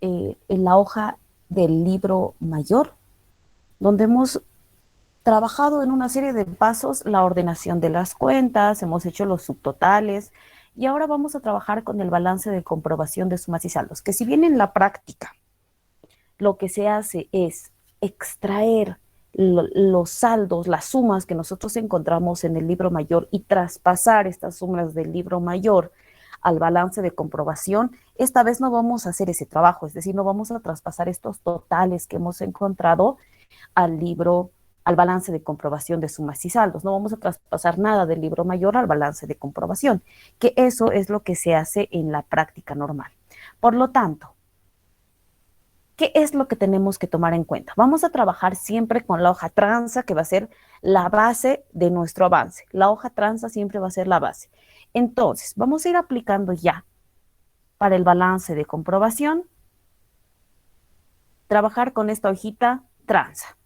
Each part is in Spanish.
en la hoja del libro mayor, donde hemos trabajado en una serie de pasos la ordenación de las cuentas, hemos hecho los subtotales y ahora vamos a trabajar con el balance de comprobación de sumas y saldos, que si bien en la práctica lo que se hace es extraer los saldos, las sumas que nosotros encontramos en el libro mayor y traspasar estas sumas del libro mayor al balance de comprobación, esta vez no vamos a hacer ese trabajo, es decir, no vamos a traspasar estos totales que hemos encontrado al libro, al balance de comprobación de sumas y saldos. No vamos a traspasar nada del libro mayor al balance de comprobación, que eso es lo que se hace en la práctica normal. Por lo tanto, ¿qué es lo que tenemos que tomar en cuenta? Vamos a trabajar siempre con la hoja tranza, que va a ser la base de nuestro avance. La hoja tranza siempre va a ser la base. Entonces, vamos a ir aplicando ya para el balance de comprobación, trabajar con esta hojita tranza.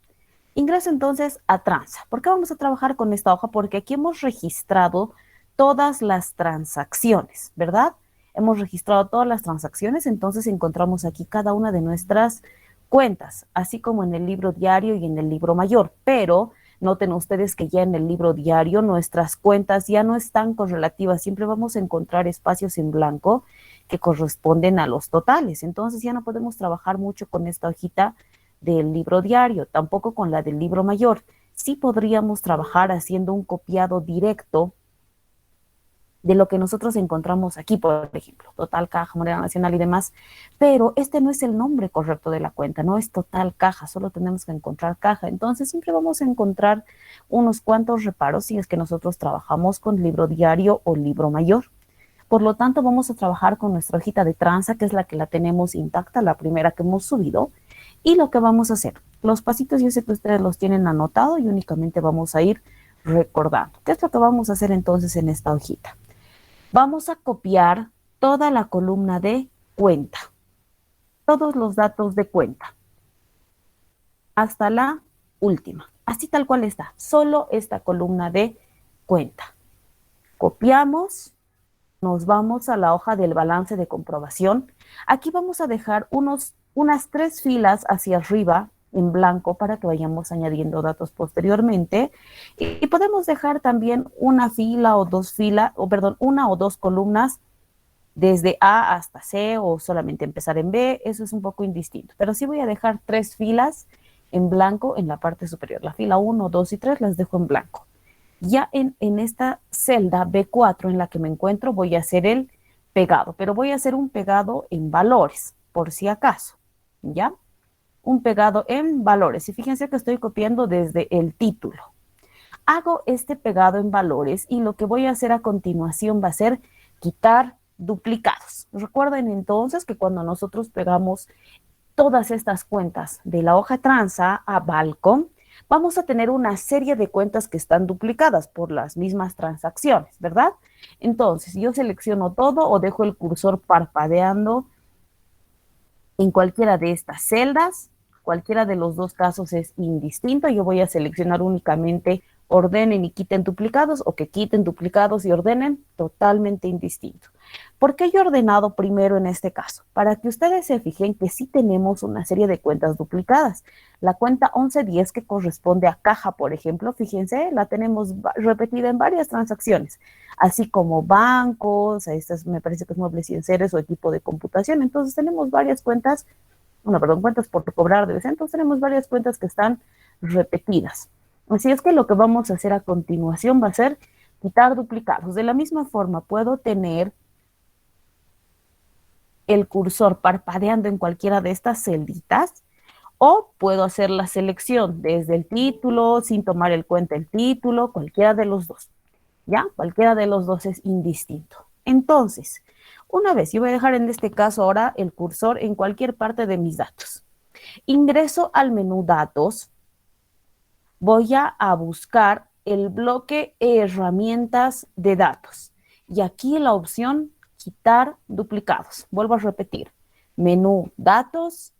Ingreso entonces a tranza. ¿Por qué vamos a trabajar con esta hoja? Porque aquí hemos registrado todas las transacciones, ¿verdad? Hemos registrado todas las transacciones, entonces encontramos aquí cada una de nuestras cuentas, así como en el libro diario y en el libro mayor. Pero noten ustedes que ya en el libro diario nuestras cuentas ya no están correlativas, siempre vamos a encontrar espacios en blanco que corresponden a los totales. Entonces ya no podemos trabajar mucho con esta hojita del libro diario, tampoco con la del libro mayor. Sí podríamos trabajar haciendo un copiado directo de lo que nosotros encontramos aquí, por ejemplo, total caja, moneda nacional y demás, pero este no es el nombre correcto de la cuenta, no es total caja, solo tenemos que encontrar caja. Entonces siempre vamos a encontrar unos cuantos reparos si es que nosotros trabajamos con libro diario o libro mayor. Por lo tanto, vamos a trabajar con nuestra hojita de tranza, que es la que la tenemos intacta, la primera que hemos subido. Y lo que vamos a hacer, los pasitos yo sé que ustedes los tienen anotado y únicamente vamos a ir recordando. ¿Qué es lo que vamos a hacer entonces en esta hojita? Vamos a copiar toda la columna de cuenta, todos los datos de cuenta, hasta la última. Así tal cual está, solo esta columna de cuenta. Copiamos, nos vamos a la hoja del balance de comprobación. Aquí vamos a dejar unas 3 filas hacia arriba en blanco para que vayamos añadiendo datos posteriormente. Y podemos dejar también una fila o dos filas, o perdón, una o dos columnas desde A hasta C o solamente empezar en B, eso es un poco indistinto. Pero sí voy a dejar 3 filas en blanco en la parte superior. La fila 1, 2 y 3 las dejo en blanco. Ya en esta celda B4 en la que me encuentro voy a hacer el pegado, pero voy a hacer un pegado en valores, por si acaso, ¿ya? Un pegado en valores. Y fíjense que estoy copiando desde el título. Hago este pegado en valores y lo que voy a hacer a continuación va a ser quitar duplicados. Recuerden entonces que cuando nosotros pegamos todas estas cuentas de la hoja tranza a Balcom, vamos a tener una serie de cuentas que están duplicadas por las mismas transacciones, ¿verdad? Entonces, yo selecciono todo o dejo el cursor parpadeando en cualquiera de estas celdas. Cualquiera de los dos casos es indistinto. Yo voy a seleccionar únicamente ordenen y quiten duplicados o que quiten duplicados y ordenen, totalmente indistinto. ¿Por qué yo he ordenado primero en este caso? Para que ustedes se fijen que sí tenemos una serie de cuentas duplicadas. La cuenta 1110 que corresponde a caja, por ejemplo, fíjense, la tenemos repetida en varias transacciones, así como bancos, estas me parece que es muebles y enseres o equipo de computación. Entonces tenemos varias cuentas, bueno, perdón, cuentas por cobrar de vez. Entonces tenemos varias cuentas que están repetidas. Así es que lo que vamos a hacer a continuación va a ser quitar duplicados. De la misma forma, puedo tener el cursor parpadeando en cualquiera de estas celditas o puedo hacer la selección desde el título, sin tomar en cuenta el título, cualquiera de los dos. ¿Ya? Cualquiera de los dos es indistinto. Entonces, una vez, yo voy a dejar en este caso ahora el cursor en cualquier parte de mis datos. Ingreso al menú datos, voy a buscar el bloque herramientas de datos. Y aquí la opción quitar duplicados. Vuelvo a repetir. Menú datos,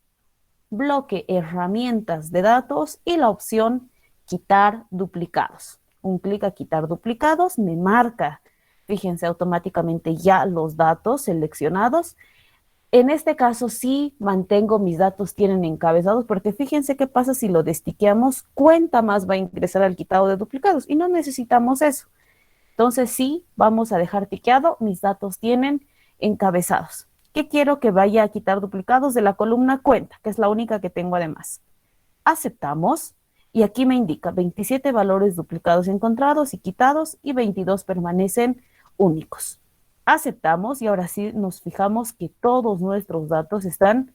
bloque herramientas de datos y la opción quitar duplicados. Un clic a quitar duplicados me marca, fíjense automáticamente ya los datos seleccionados. En este caso sí mantengo mis datos tienen encabezados, porque fíjense qué pasa si lo destiqueamos, cuenta más va a ingresar al quitado de duplicados y no necesitamos eso. Entonces sí, vamos a dejar tiqueado, mis datos tienen encabezados. ¿Qué quiero que vaya a quitar duplicados? De la columna cuenta, que es la única que tengo además. Aceptamos y aquí me indica 27 valores duplicados encontrados y quitados y 22 permanecen únicos. Aceptamos y ahora sí nos fijamos que todos nuestros datos están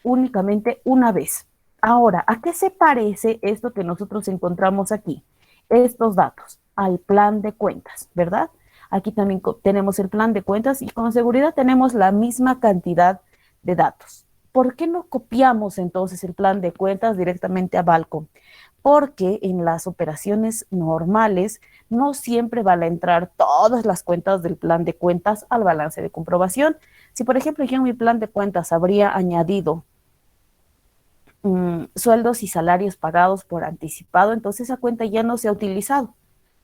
únicamente una vez. Ahora, ¿a qué se parece esto que nosotros encontramos aquí? Estos datos al plan de cuentas, ¿verdad? Aquí también tenemos el plan de cuentas y con seguridad tenemos la misma cantidad de datos. ¿Por qué no copiamos entonces el plan de cuentas directamente a Balcom? Porque en las operaciones normales no siempre van a entrar todas las cuentas del plan de cuentas al balance de comprobación. Si, por ejemplo, yo en mi plan de cuentas habría añadido sueldos y salarios pagados por anticipado, entonces esa cuenta ya no se ha utilizado.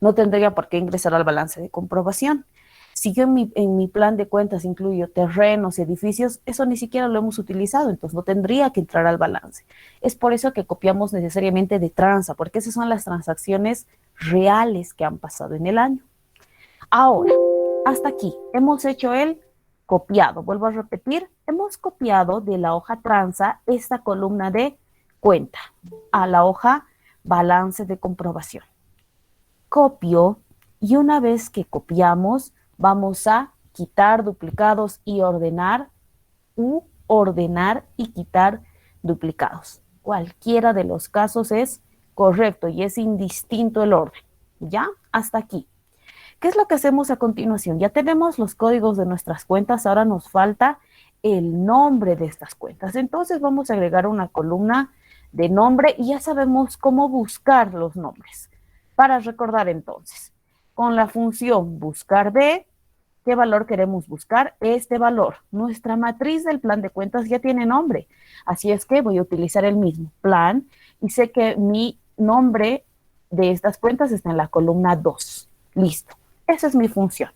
No tendría por qué ingresar al balance de comprobación. Si yo en mi plan de cuentas incluyo terrenos, edificios, eso ni siquiera lo hemos utilizado, entonces no tendría que entrar al balance. Es por eso que copiamos necesariamente de tranza, porque esas son las transacciones reales que han pasado en el año. Ahora, hasta aquí, hemos hecho el copiado. Vuelvo a repetir, hemos copiado de la hoja tranza esta columna de cuenta a la hoja balance de comprobación. Copio y una vez que copiamos, vamos a quitar duplicados y ordenar y quitar duplicados. Cualquiera de los casos es correcto y es indistinto el orden. ¿Ya? Hasta aquí. ¿Qué es lo que hacemos a continuación? Ya tenemos los códigos de nuestras cuentas, ahora nos falta el nombre de estas cuentas. Entonces vamos a agregar una columna de nombre y ya sabemos cómo buscar los nombres. Para recordar entonces, con la función buscar B, ¿qué valor queremos buscar? Este valor. Nuestra matriz del plan de cuentas ya tiene nombre, así es que voy a utilizar el mismo plan y sé que mi nombre de estas cuentas está en la columna 2. Listo. Esa es mi función.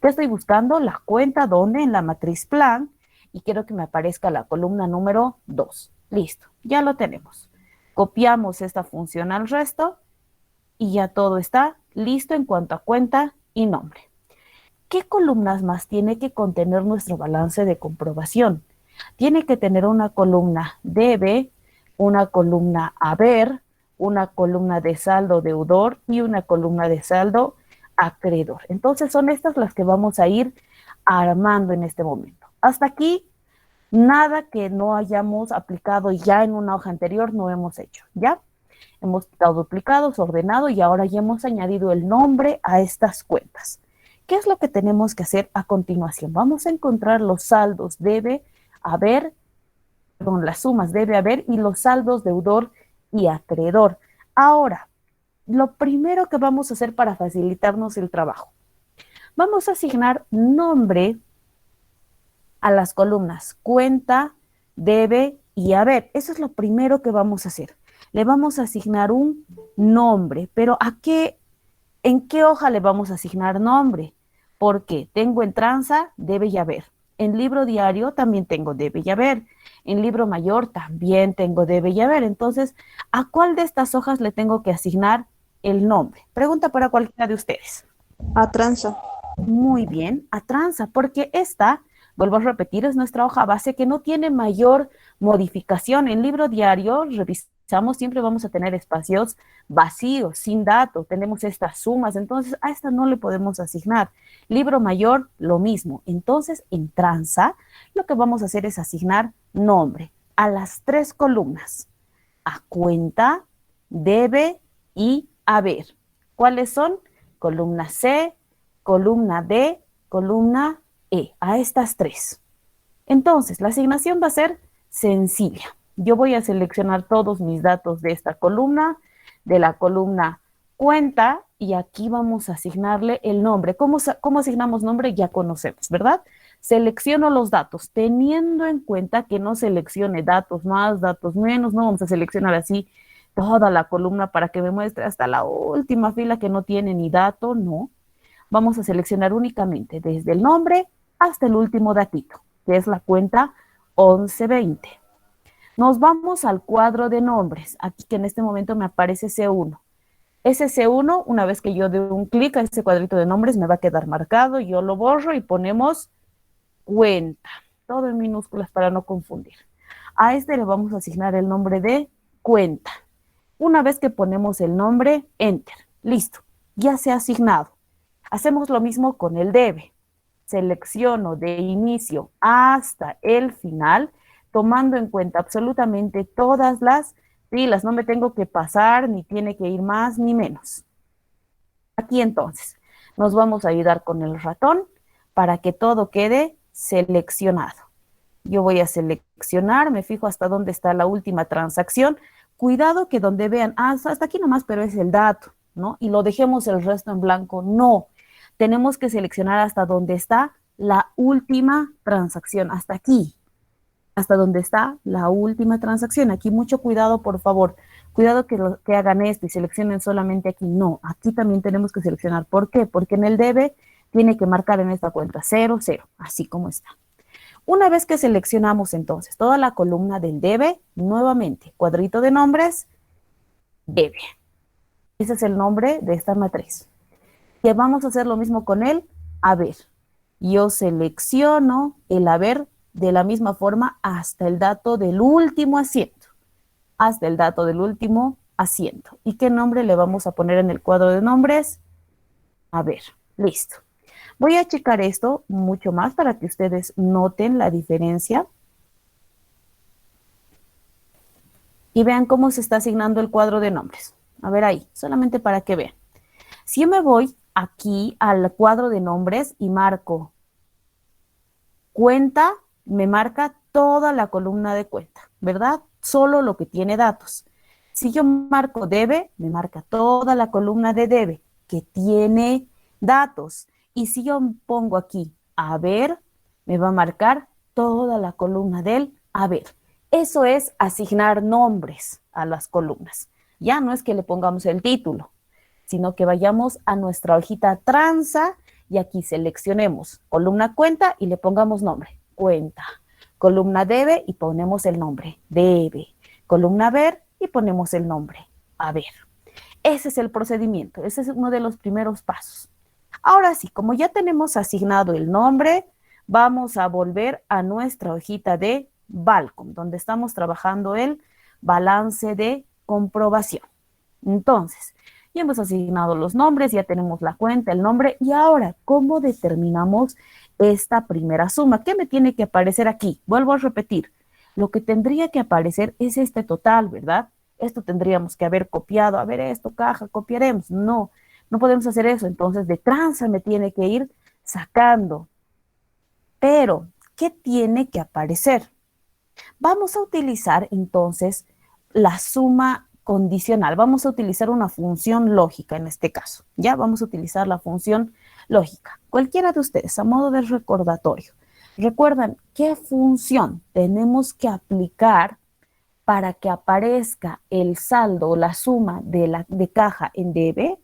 ¿Qué estoy buscando? La cuenta donde en la matriz plan y quiero que me aparezca la columna número 2. Listo, ya lo tenemos. Copiamos esta función al resto y ya todo está listo en cuanto a cuenta y nombre. ¿Qué columnas más tiene que contener nuestro balance de comprobación? Tiene que tener una columna debe, una columna haber, una columna de saldo deudor y una columna de saldo acreedor. Entonces son estas las que vamos a ir armando en este momento. Hasta aquí, nada que no hayamos aplicado ya en una hoja anterior no hemos hecho, ¿ya? Hemos quitado duplicados, ordenado y ahora ya hemos añadido el nombre a estas cuentas. ¿Qué es lo que tenemos que hacer a continuación? Vamos a encontrar los saldos debe haber, perdón, las sumas debe haber y los saldos deudor y acreedor. Ahora, lo primero que vamos a hacer para facilitarnos el trabajo, vamos a asignar nombre a las columnas cuenta, debe y haber. Eso es lo primero que vamos a hacer. Le vamos a asignar un nombre, pero ¿en qué hoja le vamos a asignar nombre? Porque tengo en tranza debe y haber. En libro diario también tengo debe y haber. En libro mayor también tengo debe y haber. Entonces, ¿a cuál de estas hojas le tengo que asignar el nombre? Pregunta para cualquiera de ustedes. A tranza. Muy bien, a tranza, porque esta, vuelvo a repetir, es nuestra hoja base que no tiene mayor modificación. En libro diario, revisamos, siempre vamos a tener espacios vacíos, sin datos, tenemos estas sumas, entonces a esta no le podemos asignar. Libro mayor, lo mismo. Entonces, en tranza, lo que vamos a hacer es asignar nombre a las 3 columnas, a cuenta, debe y haber. ¿Cuáles son? Columna C, columna D, columna E, a estas 3. Entonces, la asignación va a ser sencilla. Yo voy a seleccionar todos mis datos de esta columna, de la columna cuenta, y aquí vamos a asignarle el nombre. ¿Cómo asignamos nombre? Ya conocemos, ¿verdad? Selecciono los datos, teniendo en cuenta que no seleccione datos más, datos menos, no vamos a seleccionar así toda la columna para que me muestre hasta la última fila que no tiene ni dato, no. Vamos a seleccionar únicamente desde el nombre hasta el último datito, que es la cuenta 11:20. Nos vamos al cuadro de nombres, aquí que en este momento me aparece C1. Ese C1, una vez que yo dé un clic a ese cuadrito de nombres, me va a quedar marcado, yo lo borro y ponemos cuenta, todo en minúsculas para no confundir. A este le vamos a asignar el nombre de cuenta. Una vez que ponemos el nombre, enter, listo, ya se ha asignado. Hacemos lo mismo con el debe. Selecciono de inicio hasta el final, tomando en cuenta absolutamente todas las filas. No me tengo que pasar, ni tiene que ir más ni menos. Aquí entonces, nos vamos a ayudar con el ratón para que todo quede seleccionado. Yo voy a seleccionar, me fijo hasta dónde está la última transacción. Cuidado que donde vean, hasta aquí nomás, pero es el dato, ¿no? Y lo dejemos el resto en blanco. No, tenemos que seleccionar hasta donde está la última transacción, hasta aquí, hasta donde está la última transacción. Aquí mucho cuidado, por favor. Cuidado que hagan esto y seleccionen solamente aquí. No, aquí también tenemos que seleccionar. ¿Por qué? Porque en el debe tiene que marcar en esta cuenta 0, 0, así como está. Una vez que seleccionamos entonces toda la columna del debe, nuevamente, cuadrito de nombres, debe. Ese es el nombre de esta matriz. Que vamos a hacer lo mismo con el haber. Yo selecciono el haber de la misma forma hasta el dato del último asiento. Hasta el dato del último asiento. ¿Y qué nombre le vamos a poner en el cuadro de nombres? Haber. Listo. Voy a checar esto mucho más para que ustedes noten la diferencia. Y vean cómo se está asignando el cuadro de nombres. A ver ahí, solamente para que vean. Si yo me voy aquí al cuadro de nombres y marco cuenta, me marca toda la columna de cuenta, ¿verdad? Solo lo que tiene datos. Si yo marco debe, me marca toda la columna de debe, que tiene datos. Y si yo pongo aquí haber, me va a marcar toda la columna del haber. Eso es asignar nombres a las columnas. Ya no es que le pongamos el título, sino que vayamos a nuestra hojita tranza y aquí seleccionemos columna cuenta y le pongamos nombre, cuenta. Columna debe y ponemos el nombre, debe. Columna haber y ponemos el nombre, haber. Ese es el procedimiento, ese es uno de los primeros pasos. Ahora sí, como ya tenemos asignado el nombre, vamos a volver a nuestra hojita de Balcom, donde estamos trabajando el balance de comprobación. Entonces, ya hemos asignado los nombres, ya tenemos la cuenta, el nombre, y ahora, ¿cómo determinamos esta primera suma? ¿Qué me tiene que aparecer aquí? Vuelvo a repetir, lo que tendría que aparecer es este total, ¿verdad? Esto tendríamos que haber copiado, a ver esto, caja, copiaremos. No, no podemos hacer eso, entonces de tranza me tiene que ir sacando. Pero, ¿qué tiene que aparecer? Vamos a utilizar entonces la suma condicional. Vamos a utilizar una función lógica en este caso. Ya vamos a utilizar la función lógica. Cualquiera de ustedes, a modo de recordatorio, ¿recuerdan qué función tenemos que aplicar para que aparezca el saldo o la suma de caja en debe?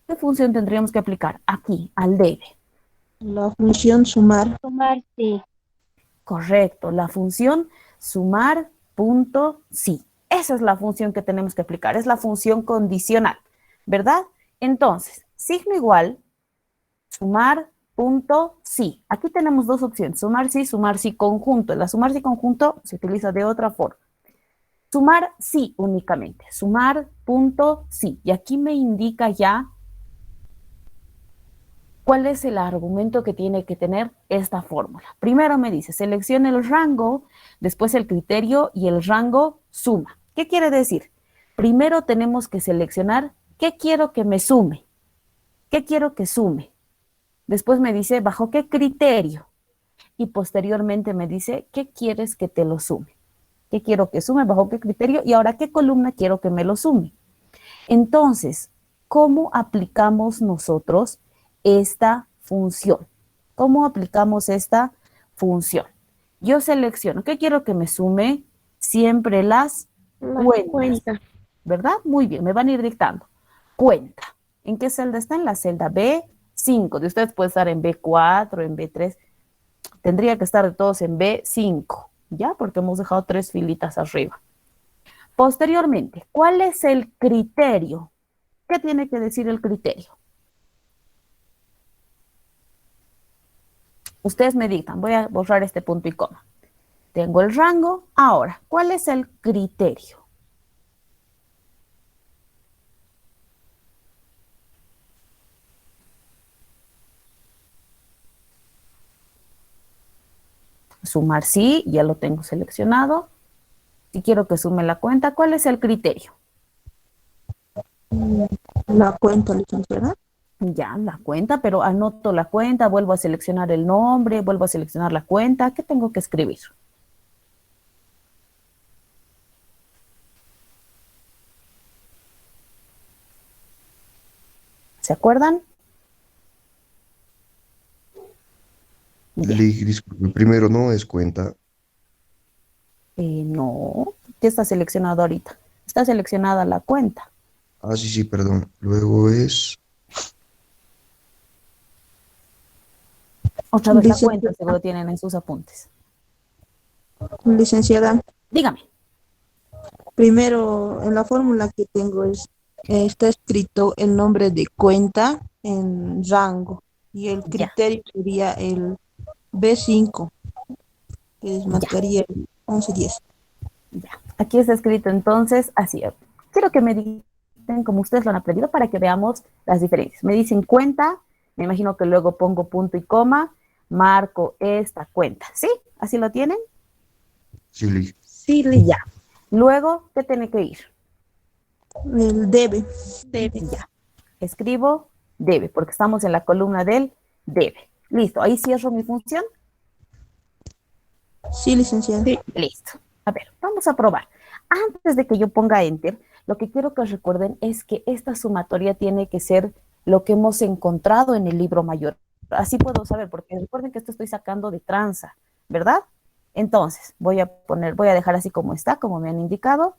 ¿Qué función tendríamos que aplicar aquí, al debe? La función sumar. Sumar, sí. Correcto, la función sumar punto sí. Esa es la función que tenemos que aplicar, es la función condicional, ¿verdad? Entonces, signo igual, sumar punto sí. Aquí tenemos dos opciones, sumar sí conjunto. La sumar sí conjunto se utiliza de otra forma. Sumar sí únicamente, sumar punto sí. Y aquí me indica ya cuál es el argumento que tiene que tener esta fórmula. Primero me dice, seleccione el rango, después el criterio y el rango suma. ¿Qué quiere decir? Primero tenemos que seleccionar qué quiero que me sume, qué quiero que sume. Después me dice bajo qué criterio y posteriormente me dice qué quieres que te lo sume. ¿Qué quiero que sume? ¿Bajo qué criterio? Y ahora, ¿qué columna quiero que me lo sume? Entonces, ¿cómo aplicamos nosotros esta función? ¿Cómo aplicamos esta función? Yo selecciono, ¿qué quiero que me sume? Siempre las cuentas, ¿verdad? Muy bien, me van a ir dictando. Cuenta. ¿En qué celda está? En la celda B5. De ustedes puede estar en B4, en B3. Tendría que estar de todos en B5, ¿ya? Porque hemos dejado 3 filitas arriba. Posteriormente, ¿cuál es el criterio? ¿Qué tiene que decir el criterio? Ustedes me dictan, voy a borrar este punto y coma. Tengo el rango. Ahora, ¿cuál es el criterio? Sumar sí, ya lo tengo seleccionado. Si quiero que sume la cuenta, ¿cuál es el criterio? La cuenta, licenciada. Ya, la cuenta, pero anoto la cuenta, vuelvo a seleccionar el nombre, vuelvo a seleccionar la cuenta. ¿Qué tengo que escribir? ¿Se acuerdan? Bien. Disculpe, primero no es cuenta. No, ¿qué está seleccionado ahorita? Está seleccionada la cuenta. Ah, sí, sí, perdón. Luego es Otra vez la cuenta, Licenciada, seguro tienen en sus apuntes. licenciada, Dígame. primero en la fórmula que tengo está escrito el nombre de cuenta en rango y el Ya, criterio sería el B5, que ya, marcaría el 1110. ya. Aquí está escrito entonces así. Quiero que me dicen como ustedes lo han aprendido para que veamos las diferencias. Me dicen cuenta, me imagino que luego pongo punto y coma, marco esta cuenta. ¿Sí? ¿Así lo tienen? sí, Sí, Ya. Luego, ¿qué tiene que ir? el debe. Ya. Escribo debe, porque estamos en la columna del debe. Listo. Ahí cierro mi función. Sí, licenciada. Sí. Listo. A ver, vamos a probar. Antes de que yo ponga enter, lo que quiero que recuerden es que esta sumatoria tiene que ser lo que hemos encontrado en el libro mayor. Así puedo saber, porque recuerden que esto estoy sacando de tranza, ¿verdad? Entonces, voy a dejar así como está, como me han indicado.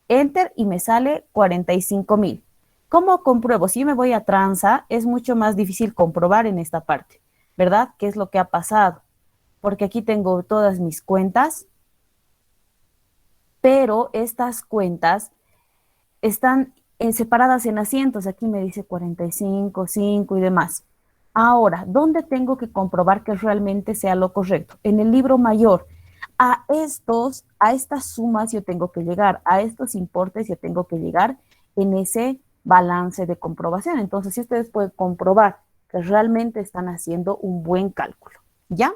Enter y me sale 45,000. ¿Cómo compruebo? Si yo me voy a tranza, es mucho más difícil comprobar en esta parte, ¿verdad? ¿Qué es lo que ha pasado? Porque aquí tengo todas mis cuentas, pero estas cuentas están separadas en asientos. Aquí me dice 45, 5 y demás. Ahora, ¿dónde tengo que comprobar que realmente sea lo correcto? En el libro mayor. A estas sumas yo tengo que llegar, a estos importes yo tengo que llegar en ese balance de comprobación. Entonces, si ustedes pueden comprobar que realmente están haciendo un buen cálculo, ¿ya?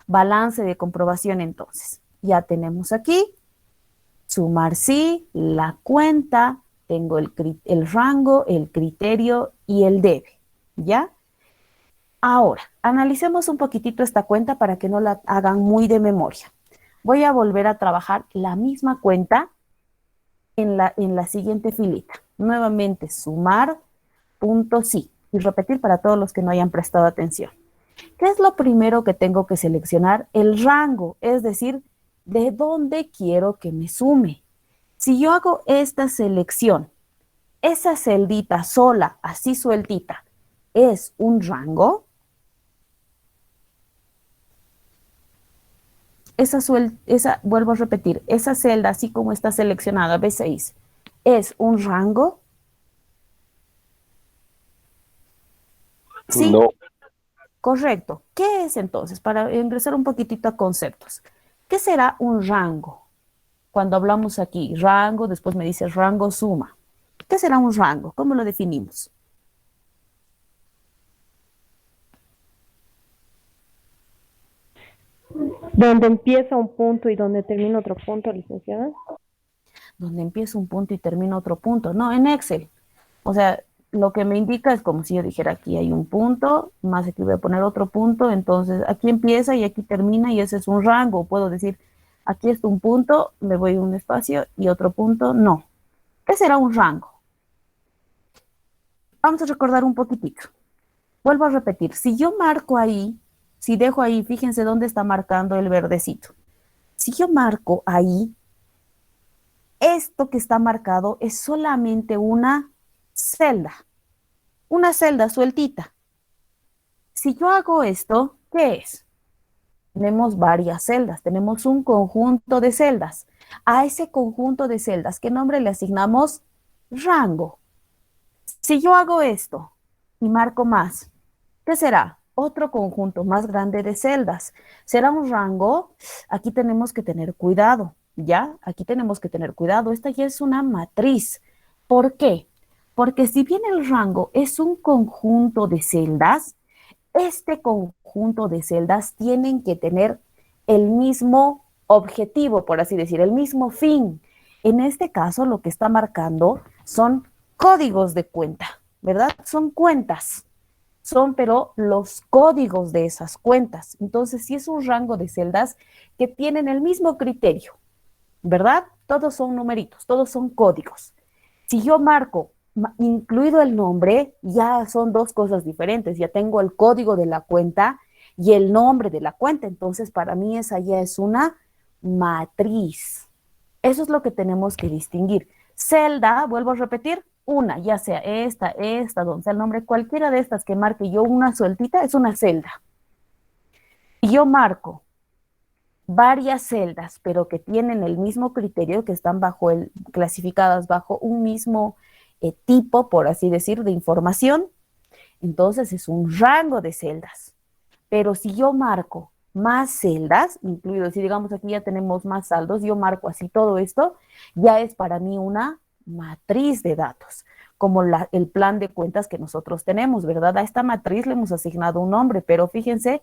Balance de comprobación entonces. Ya tenemos aquí sumar sí, la cuenta, tengo el rango, el criterio y el debe, ¿ya? Ahora, analicemos un poquitito esta cuenta para que no la hagan muy de memoria. Voy a volver a trabajar la misma cuenta en la siguiente filita. Nuevamente, sumar, punto sí, y repetir para todos los que no hayan prestado atención. ¿Qué es lo primero que tengo que seleccionar? El rango, es decir, de dónde quiero que me sume. Si yo hago esta selección, esa celdita sola, así sueltita, ¿es un rango? Vuelvo a repetir, esa celda, así como está seleccionada, B6, ¿es un rango? Sí, No, correcto. ¿Qué es entonces? Para ingresar un poquitito a conceptos. ¿Qué será un rango? Cuando hablamos aquí, rango, después me dice rango suma. ¿Qué será un rango? ¿Cómo lo definimos? Donde empieza un punto y donde termina otro punto, licenciada. Donde empieza un punto y termina otro punto. No, en Excel. O sea, lo que me indica es como si yo dijera aquí hay un punto, más aquí voy a poner otro punto, entonces aquí empieza y aquí termina y ese es un rango. Puedo decir, aquí está un punto, me voy a un espacio y otro punto, no. ¿Qué será un rango? Vamos a recordar un poquitito. Vuelvo a repetir, si yo marco ahí, si dejo ahí, fíjense dónde está marcando el verdecito. Si yo marco ahí, esto que está marcado es solamente una celda sueltita. Si yo hago esto, ¿qué es? tenemos varias celdas, tenemos un conjunto de celdas. A ese conjunto de celdas, ¿qué nombre le asignamos? Rango. Si yo hago esto y marco más, ¿qué será? Otro conjunto más grande de celdas. ¿Será un rango? Aquí tenemos que tener cuidado, ¿ya? Aquí tenemos que tener cuidado. Esta ya es una matriz. ¿Por qué? Porque si bien el rango es un conjunto de celdas, este conjunto de celdas tienen que tener el mismo objetivo, por así decir, el mismo fin. En este caso, lo que está marcando son códigos de cuenta, ¿verdad? Son cuentas, son pero los códigos de esas cuentas. Entonces, sí es un rango de celdas que tienen el mismo criterio, ¿verdad? Todos son numeritos, todos son códigos. Si yo marco incluido el nombre, ya son dos cosas diferentes. Ya tengo el código de la cuenta y el nombre de la cuenta. Entonces, para mí esa ya es una matriz. Eso es lo que tenemos que distinguir. Celda, vuelvo a repetir, una, ya sea esta, donde sea el nombre, cualquiera de estas que marque yo una sueltita es una celda. Y yo marco varias celdas, pero que tienen el mismo criterio, que están clasificadas bajo un mismo tipo, por así decir, de información, entonces es un rango de celdas. Pero si yo marco más celdas, incluido, si digamos aquí ya tenemos más saldos, yo marco así todo esto, ya es para mí una matriz de datos, como el plan de cuentas que nosotros tenemos, ¿verdad? A esta matriz le hemos asignado un nombre, pero fíjense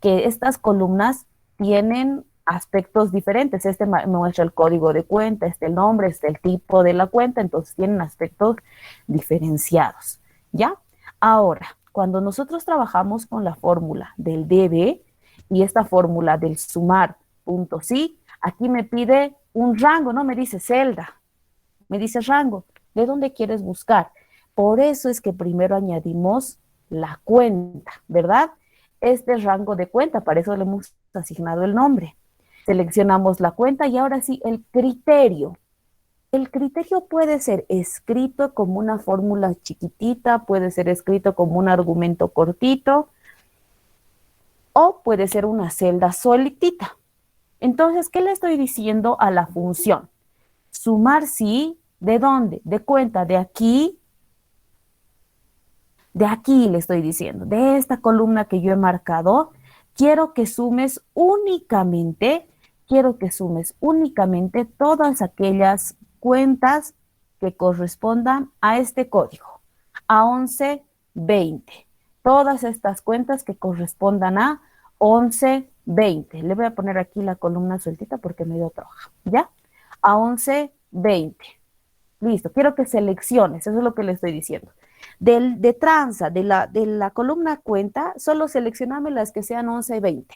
que estas columnas tienen aspectos diferentes. Este me muestra el código de cuenta, el nombre, el tipo de la cuenta, entonces tienen aspectos diferenciados, ¿ya? Ahora, cuando nosotros trabajamos con la fórmula del debe y esta fórmula del sumar punto sí, aquí me pide un rango, no me dice celda, me dice rango. ¿De dónde quieres buscar? Por eso es que primero añadimos la cuenta, ¿verdad? Este rango de cuenta, para eso le hemos asignado el nombre. Seleccionamos la cuenta y ahora sí, el criterio. El criterio puede ser escrito como una fórmula chiquitita, puede ser escrito como un argumento cortito o puede ser una celda solitita. Entonces, ¿qué le estoy diciendo a la función? Sumar sí, ¿de dónde? De cuenta, de aquí le estoy diciendo, de esta columna que yo he marcado, quiero que sumes únicamente todas aquellas cuentas que correspondan a este código, a 1120. Todas estas cuentas que correspondan a 1120. Le voy a poner aquí la columna sueltita porque me dio otra hoja, ¿ya? A 1120. Listo, quiero que selecciones, eso es lo que le estoy diciendo. De tranza, de la columna cuenta, solo seleccioname las que sean 1120.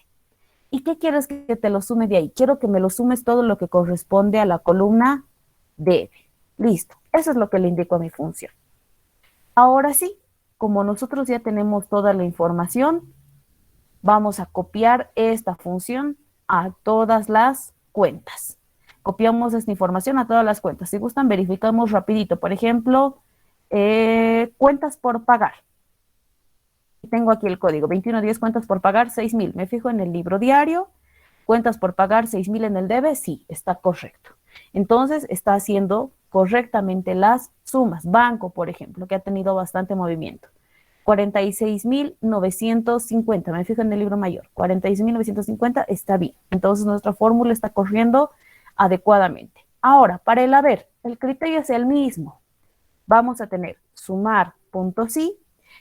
¿Y qué quieres que te lo sume de ahí? Quiero que me lo sumes todo lo que corresponde a la columna debe. Listo, eso es lo que le indico a mi función. Ahora sí, como nosotros ya tenemos toda la información, vamos a copiar esta función a todas las cuentas. Copiamos esta información a todas las cuentas. Si gustan, verificamos rapidito. Por ejemplo, cuentas por pagar. Tengo aquí el código, 2110 cuentas por pagar, 6,000. Me fijo en el libro diario, cuentas por pagar, 6,000 en el debe, sí, está correcto. Entonces, está haciendo correctamente las sumas. Banco, por ejemplo, que ha tenido bastante movimiento. 46,950, me fijo en el libro mayor. 46,950 está bien. Entonces, nuestra fórmula está corriendo adecuadamente. Ahora, para el haber, el criterio es el mismo. Vamos a tener sumar punto sí.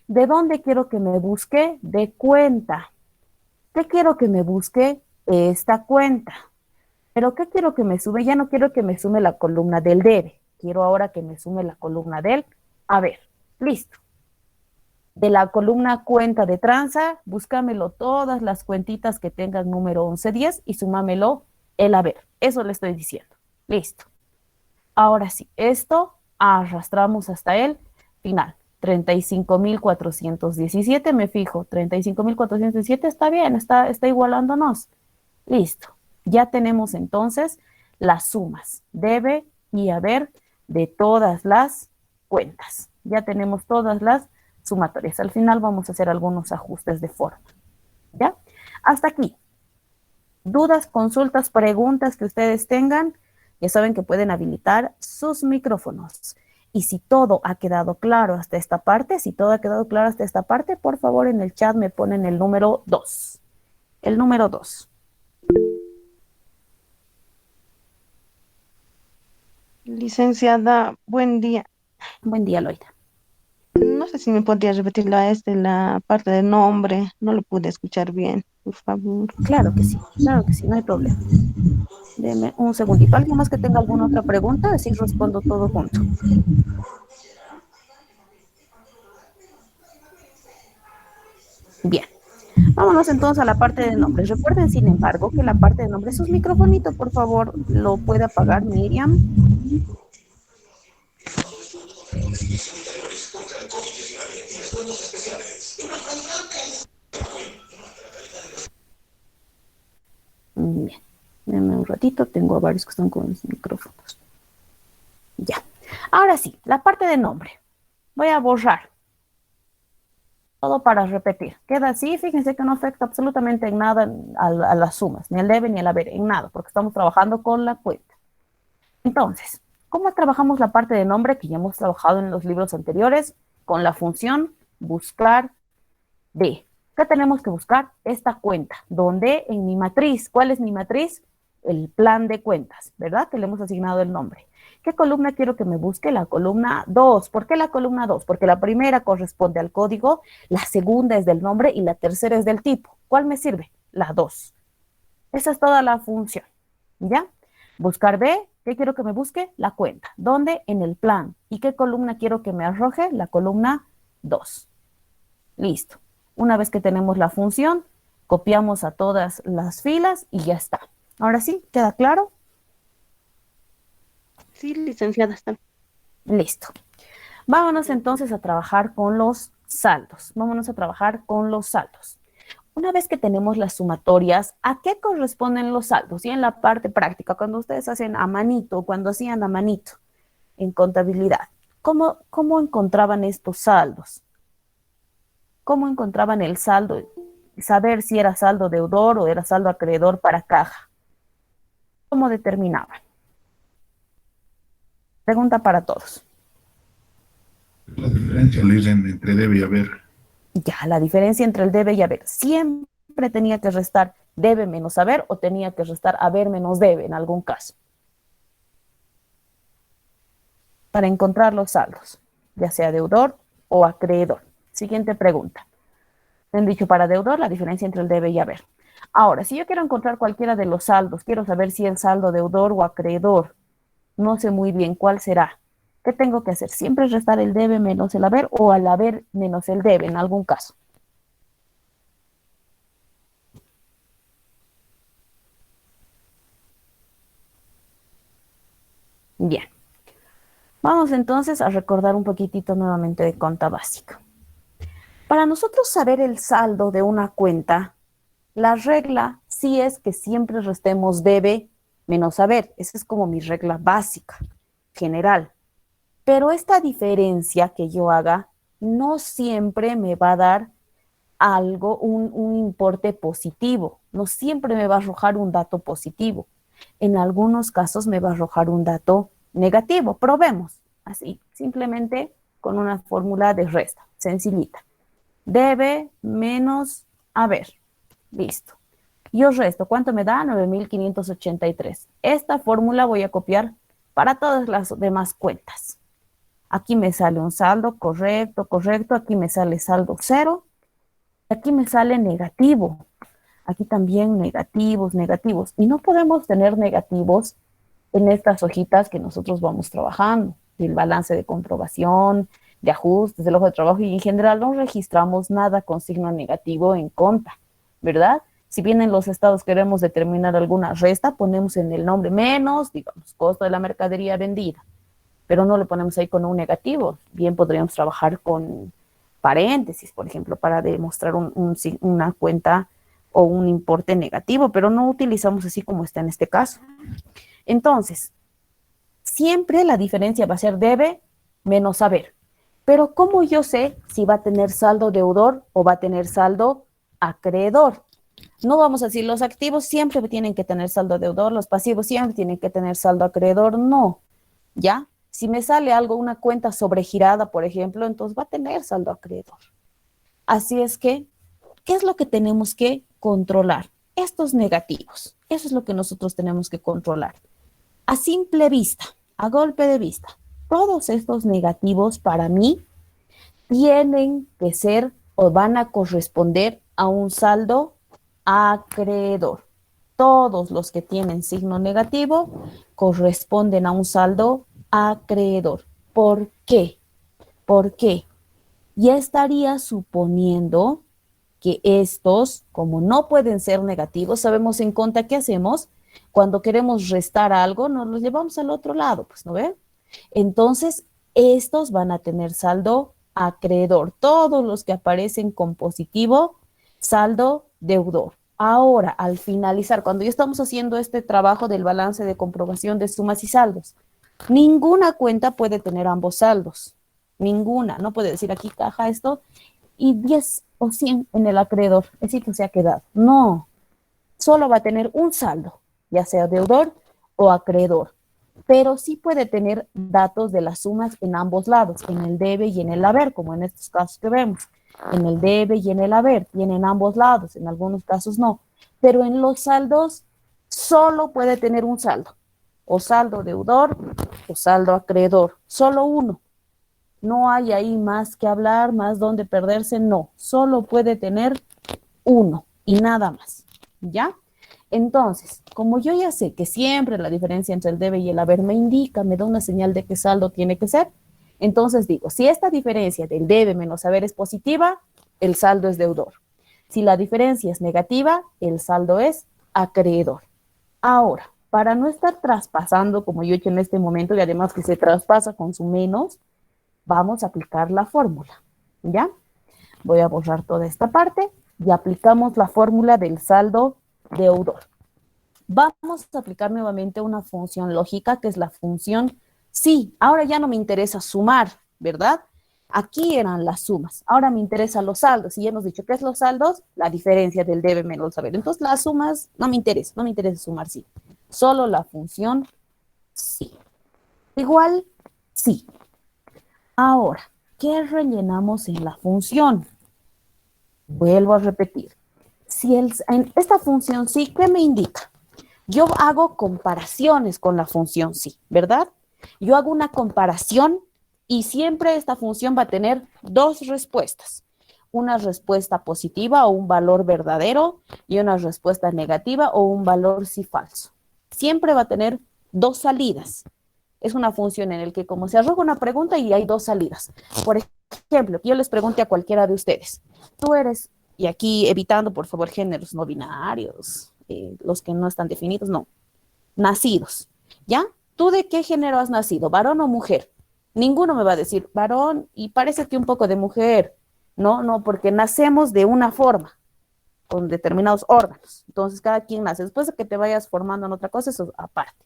¿De dónde quiero que me busque? De cuenta. ¿Qué quiero que me busque? Esta cuenta. ¿Pero qué quiero que me sume? Ya no quiero que me sume la columna del debe. Quiero ahora que me sume la columna del haber. Listo. De la columna cuenta de tranza, búscamelo todas las cuentitas que tengan número 1110 y súmamelo el haber. Eso le estoy diciendo. Listo. Ahora sí, esto arrastramos hasta el final. 35,417, me fijo, 35,417 está bien, está igualándonos. Listo. Ya tenemos entonces las sumas, debe y haber de todas las cuentas. Ya tenemos todas las sumatorias. Al final vamos a hacer algunos ajustes de forma. ¿Ya? Hasta aquí. Dudas, consultas, preguntas que ustedes tengan, ya saben que pueden habilitar sus micrófonos. Y si todo ha quedado claro hasta esta parte, por favor en el chat me ponen el número 2. El número 2. Licenciada, buen día. Buen día, Loida. No sé si me podría repetir la parte del nombre. No lo pude escuchar bien, por favor. Claro que sí, no hay problema. Deme un segundito. ¿Alguien más que tenga alguna otra pregunta? Así respondo todo junto. Bien. Vámonos entonces a la parte de nombres. Recuerden, sin embargo, que la parte de nombres, sus microfonitos, por favor, lo puede apagar Miriam. Bien, denme un ratito, tengo a varios que están con los micrófonos. Ya, ahora sí, la parte de nombre. Voy a borrar todo para repetir. Queda así, fíjense que no afecta absolutamente en nada a las sumas, ni al debe ni al haber, en nada, porque estamos trabajando con la cuenta. Entonces, ¿cómo trabajamos la parte de nombre que ya hemos trabajado en los libros anteriores? Con la función buscar de. ¿Qué tenemos que buscar? Esta cuenta. ¿Dónde? En mi matriz. ¿Cuál es mi matriz? El plan de cuentas, ¿verdad? Que le hemos asignado el nombre. ¿Qué columna quiero que me busque? La columna 2. ¿Por qué la columna 2? Porque la primera corresponde al código, la segunda es del nombre y la tercera es del tipo. ¿Cuál me sirve? La 2. Esa es toda la función, ¿ya? Buscar B, ¿qué quiero que me busque? La cuenta. ¿Dónde? En el plan. ¿Y qué columna quiero que me arroje? La columna 2. Listo. Una vez que tenemos la función, copiamos a todas las filas y ya está. Ahora sí, ¿queda claro? Sí, licenciada, está. Listo. Vámonos entonces a trabajar con los saldos. Una vez que tenemos las sumatorias, ¿a qué corresponden los saldos? Y en la parte práctica, cuando ustedes hacen a manito, cuando hacían a manito en contabilidad, ¿cómo encontraban estos saldos? ¿Cómo encontraban el saldo? Saber si era saldo deudor o era saldo acreedor para caja. ¿Cómo determinaban? Pregunta para todos. La diferencia, Lizen, entre debe y haber. Ya, la diferencia entre el debe y haber. Siempre tenía que restar debe menos haber o tenía que restar haber menos debe en algún caso. Para encontrar los saldos, ya sea deudor o acreedor. Siguiente pregunta. Me han dicho para deudor la diferencia entre el debe y haber. Ahora, si yo quiero encontrar cualquiera de los saldos, quiero saber si es saldo deudor o acreedor, no sé muy bien cuál será. ¿Qué tengo que hacer? ¿Siempre restar el debe menos el haber o al haber menos el debe en algún caso? Bien. Vamos entonces a recordar un poquitito nuevamente de cuenta básica. Para nosotros saber el saldo de una cuenta, la regla sí es que siempre restemos debe menos haber. Esa es como mi regla básica, general. Pero esta diferencia que yo haga no siempre me va a dar algo, un importe positivo. No siempre me va a arrojar un dato positivo. En algunos casos me va a arrojar un dato negativo. Probemos. Así, simplemente con una fórmula de resta, sencillita. Debe menos haber. Listo. Yo resto. ¿Cuánto me da? 9.583. Esta fórmula voy a copiar para todas las demás cuentas. Aquí me sale un saldo correcto. Aquí me sale saldo cero. Aquí me sale negativo. Aquí también negativos. Y no podemos tener negativos en estas hojitas que nosotros vamos trabajando. Del balance de comprobación, de ajustes, del hoja de trabajo, y en general no registramos nada con signo negativo en conta, ¿verdad? Si bien en los estados queremos determinar alguna resta, ponemos en el nombre menos, digamos, costo de la mercadería vendida, pero no lo ponemos ahí con un negativo. Bien podríamos trabajar con paréntesis, por ejemplo, para demostrar una cuenta o un importe negativo, pero no utilizamos así como está en este caso. Entonces, siempre la diferencia va a ser debe menos haber. Pero ¿cómo yo sé si va a tener saldo deudor o va a tener saldo acreedor? No vamos a decir los activos siempre tienen que tener saldo deudor, los pasivos siempre tienen que tener saldo acreedor, no, ¿ya? Si me sale algo, una cuenta sobregirada, por ejemplo, entonces va a tener saldo acreedor. Así es que, ¿qué es lo que tenemos que controlar? Estos negativos, eso es lo que nosotros tenemos que controlar. A simple vista, a golpe de vista, todos estos negativos para mí tienen que ser o van a corresponder a un saldo acreedor. Todos los que tienen signo negativo corresponden a un saldo acreedor. ¿Por qué? ¿Por qué? Ya estaría suponiendo que estos, como no pueden ser negativos, sabemos en contra qué hacemos. Cuando queremos restar algo, nos los llevamos al otro lado, pues, ¿no ven? Entonces, estos van a tener saldo acreedor. Todos los que aparecen con positivo, saldo deudor. Ahora, al finalizar, cuando ya estamos haciendo este trabajo del balance de comprobación de sumas y saldos, ninguna cuenta puede tener ambos saldos. Ninguna. No puede decir aquí caja esto y 10 o 100 en el acreedor. Es decir, que se ha quedado. No. Solo va a tener un saldo, ya sea deudor o acreedor. Pero sí puede tener datos de las sumas en ambos lados, en el debe y en el haber, como en estos casos que vemos. En el debe y en el haber, tienen ambos lados, en algunos casos no. Pero en los saldos solo puede tener un saldo, o saldo deudor o saldo acreedor, solo uno. No hay ahí más que hablar, más donde perderse, no. Solo puede tener uno y nada más, ¿ya? Entonces, como yo ya sé que siempre la diferencia entre el debe y el haber me indica, me da una señal de qué saldo tiene que ser, entonces digo, si esta diferencia del debe menos haber es positiva, el saldo es deudor. Si la diferencia es negativa, el saldo es acreedor. Ahora, para no estar traspasando como yo he hecho en este momento y además que se traspasa con su menos, vamos a aplicar la fórmula, ¿ya? Voy a borrar toda esta parte y aplicamos la fórmula del saldo deudor. Vamos a aplicar nuevamente una función lógica que es la función sí. Ahora ya no me interesa sumar, ¿verdad? Aquí eran las sumas. Ahora me interesan los saldos. Y ya hemos dicho, ¿qué es los saldos? La diferencia del debe menos haber. Entonces las sumas no me interesa sumar sí. Solo la función sí. Igual sí. Ahora, ¿qué rellenamos en la función? Vuelvo a repetir. Si en esta función sí, ¿qué me indica? Yo hago comparaciones con la función sí, ¿verdad? Yo hago una comparación y siempre esta función va a tener dos respuestas. Una respuesta positiva o un valor verdadero y una respuesta negativa o un valor sí falso. Siempre va a tener dos salidas. Es una función en la que como se arroja una pregunta y hay dos salidas. Por ejemplo, yo les pregunte a cualquiera de ustedes, tú eres, y aquí evitando por favor géneros no binarios, los que no están definidos, no, nacidos, ¿ya? ¿Tú de qué género has nacido, varón o mujer? Ninguno me va a decir varón y parece que un poco de mujer, no, porque nacemos de una forma, con determinados órganos, entonces cada quien nace, después de que te vayas formando en otra cosa, eso aparte.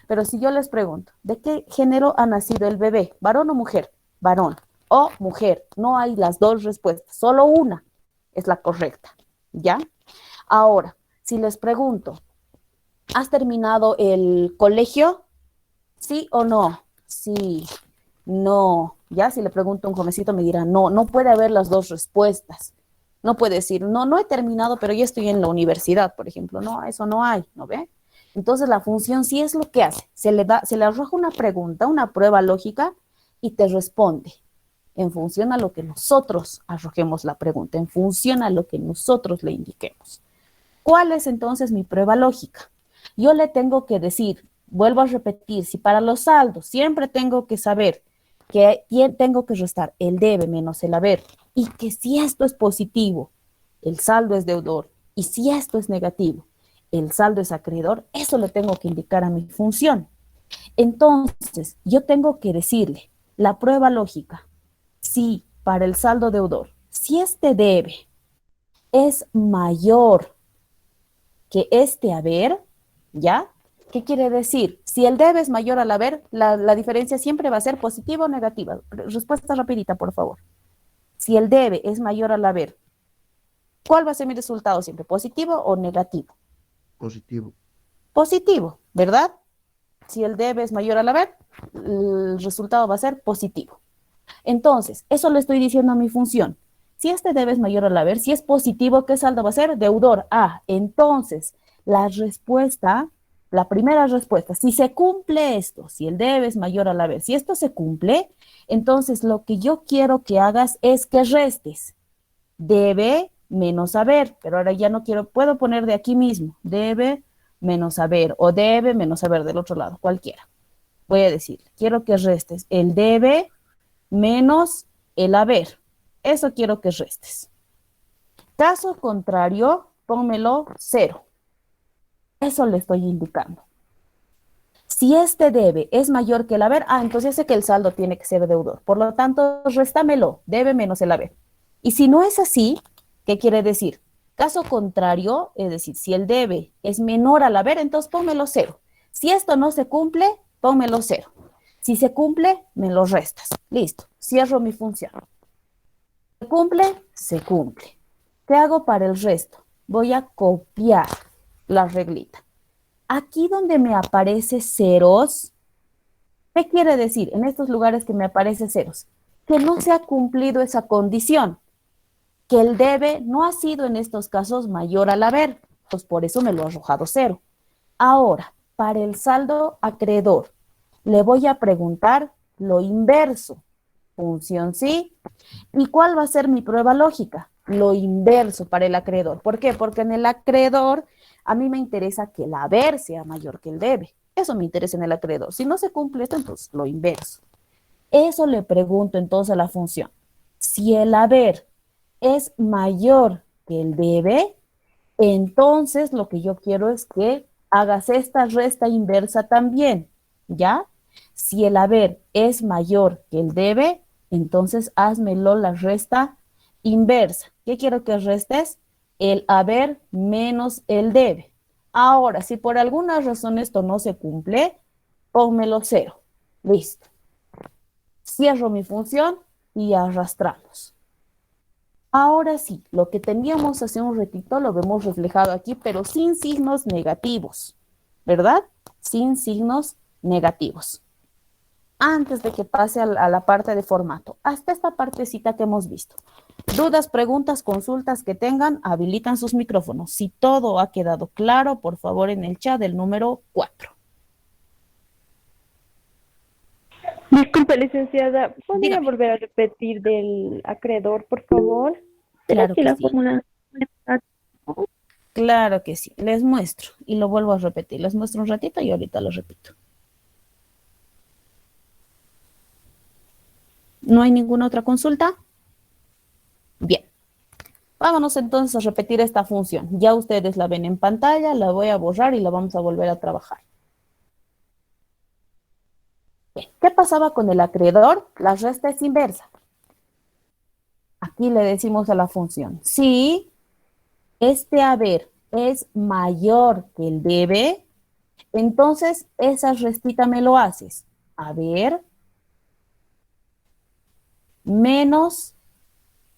Pero si yo les pregunto, ¿de qué género ha nacido el bebé? ¿Varón o mujer? Varón o mujer. No hay las dos respuestas, solo una es la correcta, ¿ya? Ahora, si les pregunto, ¿has terminado el colegio? ¿Sí o no? Sí, no. Ya, si le pregunto a un jovencito me dirá, no puede haber las dos respuestas. No puede decir, no he terminado, pero ya estoy en la universidad, por ejemplo. No, eso no hay, ¿no ve? Entonces la función sí es lo que hace. Se le arroja una pregunta, una prueba lógica y te responde en función a lo que nosotros arrojemos la pregunta, en función a lo que nosotros le indiquemos. ¿Cuál es entonces mi prueba lógica? Yo le tengo que decir, vuelvo a repetir, si para los saldos siempre tengo que saber que tengo que restar el debe menos el haber y que si esto es positivo, el saldo es deudor y si esto es negativo, el saldo es acreedor, eso le tengo que indicar a mi función. Entonces, yo tengo que decirle la prueba lógica, si para el saldo deudor, si este debe es mayor que este haber, ¿ya? ¿Qué quiere decir? Si el debe es mayor al haber, la diferencia siempre va a ser positiva o negativa. Respuesta rapidita, por favor. Si el debe es mayor al haber, ¿Cuál va a ser mi resultado siempre? ¿Positivo o negativo? Positivo. Positivo, ¿verdad? Si el debe es mayor al haber, el resultado va a ser positivo. Entonces, eso le estoy diciendo a mi función. Si este debe es mayor al haber, si es positivo, ¿qué saldo va a ser? Deudor. Ah, entonces, la respuesta, la primera respuesta, si se cumple esto, si el debe es mayor al haber, si esto se cumple, entonces lo que yo quiero que hagas es que restes debe menos haber, pero ahora ya no quiero, puedo poner de aquí mismo, debe menos haber o debe menos haber del otro lado, cualquiera. Voy a decir, quiero que restes el debe menos el haber. Eso quiero que restes. Caso contrario, pónmelo 0. Eso le estoy indicando. Si este debe es mayor que el haber, entonces sé que el saldo tiene que ser deudor. Por lo tanto, réstamelo, debe menos el haber. Y si no es así, ¿qué quiere decir? Caso contrario, es decir, si el debe es menor al haber, entonces pónmelo 0. Si esto no se cumple, pónmelo 0. Si se cumple, me lo restas. Listo, cierro mi función. ¿Se cumple? Se cumple. ¿Qué hago para el resto? Voy a copiar la reglita. Aquí donde me aparece ceros, ¿qué quiere decir? En estos lugares que me aparece ceros, que no se ha cumplido esa condición, que el debe no ha sido en estos casos mayor al haber, pues por eso me lo ha arrojado 0. Ahora, para el saldo acreedor, le voy a preguntar lo inverso, función sí. ¿Y cuál va a ser mi prueba lógica? Lo inverso para el acreedor. ¿Por qué? Porque en el acreedor a mí me interesa que el haber sea mayor que el debe. Eso me interesa en el acreedor. Si no se cumple esto, entonces lo inverso. Eso le pregunto entonces a la función. Si el haber es mayor que el debe, entonces lo que yo quiero es que hagas esta resta inversa también, ¿ya? Si el haber es mayor que el debe, entonces házmelo la resta inversa. ¿Qué quiero que restes? El haber menos el debe. Ahora, si por alguna razón esto no se cumple, pónmelo 0. Listo. Cierro mi función y arrastramos. Ahora sí, lo que teníamos hace un ratito lo vemos reflejado aquí, pero sin signos negativos, ¿verdad? Sin signos negativos. Antes de que pase a la parte de formato, hasta esta partecita que hemos visto. Dudas, preguntas, consultas que tengan, habilitan sus micrófonos. Si todo ha quedado claro, por favor en el chat del número 4. Disculpe, licenciada, ¿podría Dígame. volver a repetir del acreedor, por favor? Claro Si que la sí. fórmula... Claro que sí. Les muestro y lo vuelvo a repetir. Les muestro un ratito y ahorita lo repito. ¿No hay ninguna otra consulta? Bien. Vámonos entonces a repetir esta función. Ya ustedes la ven en pantalla, la voy a borrar y la vamos a volver a trabajar. Bien. ¿Qué pasaba con el acreedor? La resta es inversa. Aquí le decimos a la función, si este haber es mayor que el debe, entonces esa restita me lo haces. Haber menos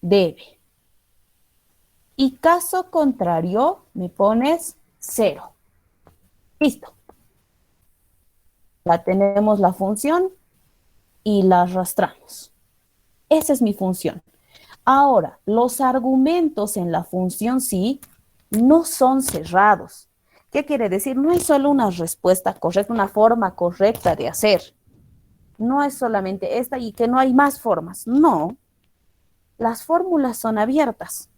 debe. Y caso contrario, me pones 0. Listo. Ya tenemos la función y la arrastramos. Esa es mi función. Ahora, los argumentos en la función sí no son cerrados. ¿Qué quiere decir? No hay solo una respuesta correcta, una forma correcta de hacer. No es solamente esta y que no hay más formas. No. Las fórmulas son abiertas.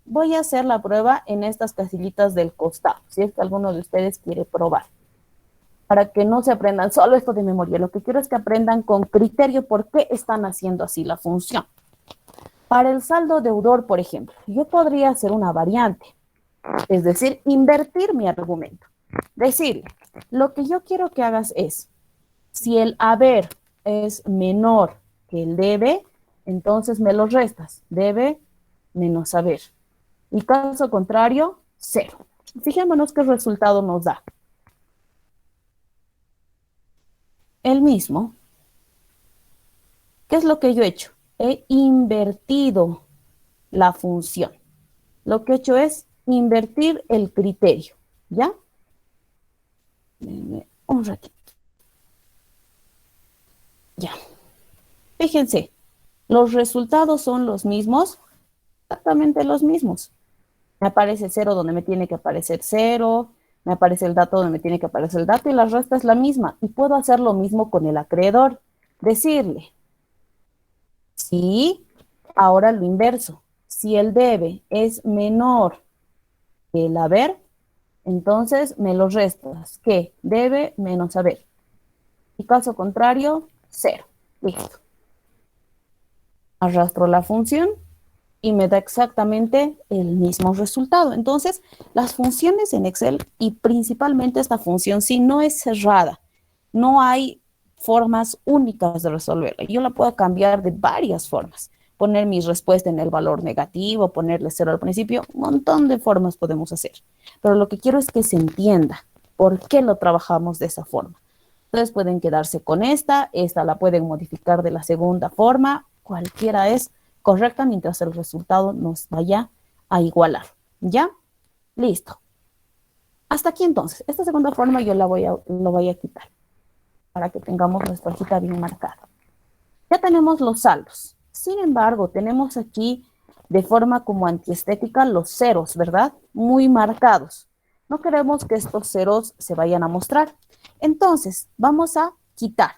Voy a hacer la prueba en estas casillitas del costado, si es que alguno de ustedes quiere probar. Para que no se aprendan solo esto de memoria. Lo que quiero es que aprendan con criterio por qué están haciendo así la función. Para el saldo deudor, por ejemplo, yo podría hacer una variante. Es decir, invertir mi argumento. Decirle, lo que yo quiero que hagas es, si el haber es menor que el debe, entonces me lo restas. Debe menos haber. Y caso contrario, 0. Fijémonos qué resultado nos da. El mismo. ¿Qué es lo que yo he hecho? He invertido la función. lo que he hecho es invertir el criterio, ¿ya? Denme un ratito. Ya. Fíjense, los resultados son los mismos, exactamente los mismos. Me aparece 0 donde me tiene que aparecer 0, me aparece el dato donde me tiene que aparecer el dato y la respuesta es la misma. Y puedo hacer lo mismo con el acreedor. Decirle, sí, ahora lo inverso. Si el debe es menor que el haber, entonces me lo restas. ¿Qué? Debe menos haber. Y caso contrario, 0. Listo. Arrastro la función y me da exactamente el mismo resultado. Entonces, las funciones en Excel y principalmente esta función, si no es cerrada, no hay formas únicas de resolverla. Yo la puedo cambiar de varias formas. Poner mi respuesta en el valor negativo, ponerle 0 al principio, un montón de formas podemos hacer. Pero lo que quiero es que se entienda por qué lo trabajamos de esa forma. Entonces pueden quedarse con esta la pueden modificar de la segunda forma, cualquiera es correcta mientras el resultado nos vaya a igualar. ¿Ya? Listo. Hasta aquí entonces. Esta segunda forma yo lo voy a quitar para que tengamos nuestra hojita bien marcada. Ya tenemos los saldos. Sin embargo, tenemos aquí de forma como antiestética los ceros, ¿verdad? Muy marcados. No queremos que estos ceros se vayan a mostrar. Entonces, vamos a quitar,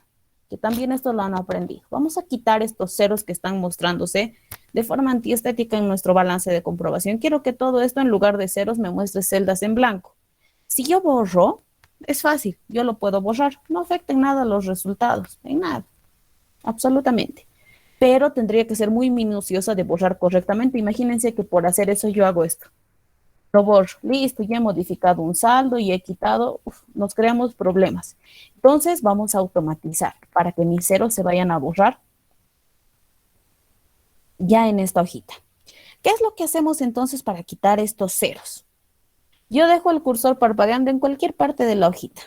que también esto lo han aprendido. Vamos a quitar estos ceros que están mostrándose de forma antiestética en nuestro balance de comprobación. Quiero que todo esto en lugar de ceros me muestre celdas en blanco. Si yo borro, es fácil, yo lo puedo borrar. No afecta en nada los resultados, en nada, absolutamente. Pero tendría que ser muy minuciosa de borrar correctamente. Imagínense que por hacer eso yo hago esto. Lo borro, listo, ya he modificado un saldo y he quitado, nos creamos problemas. Entonces vamos a automatizar para que mis ceros se vayan a borrar ya en esta hojita. ¿Qué es lo que hacemos entonces para quitar estos ceros? Yo dejo el cursor parpadeando en cualquier parte de la hojita.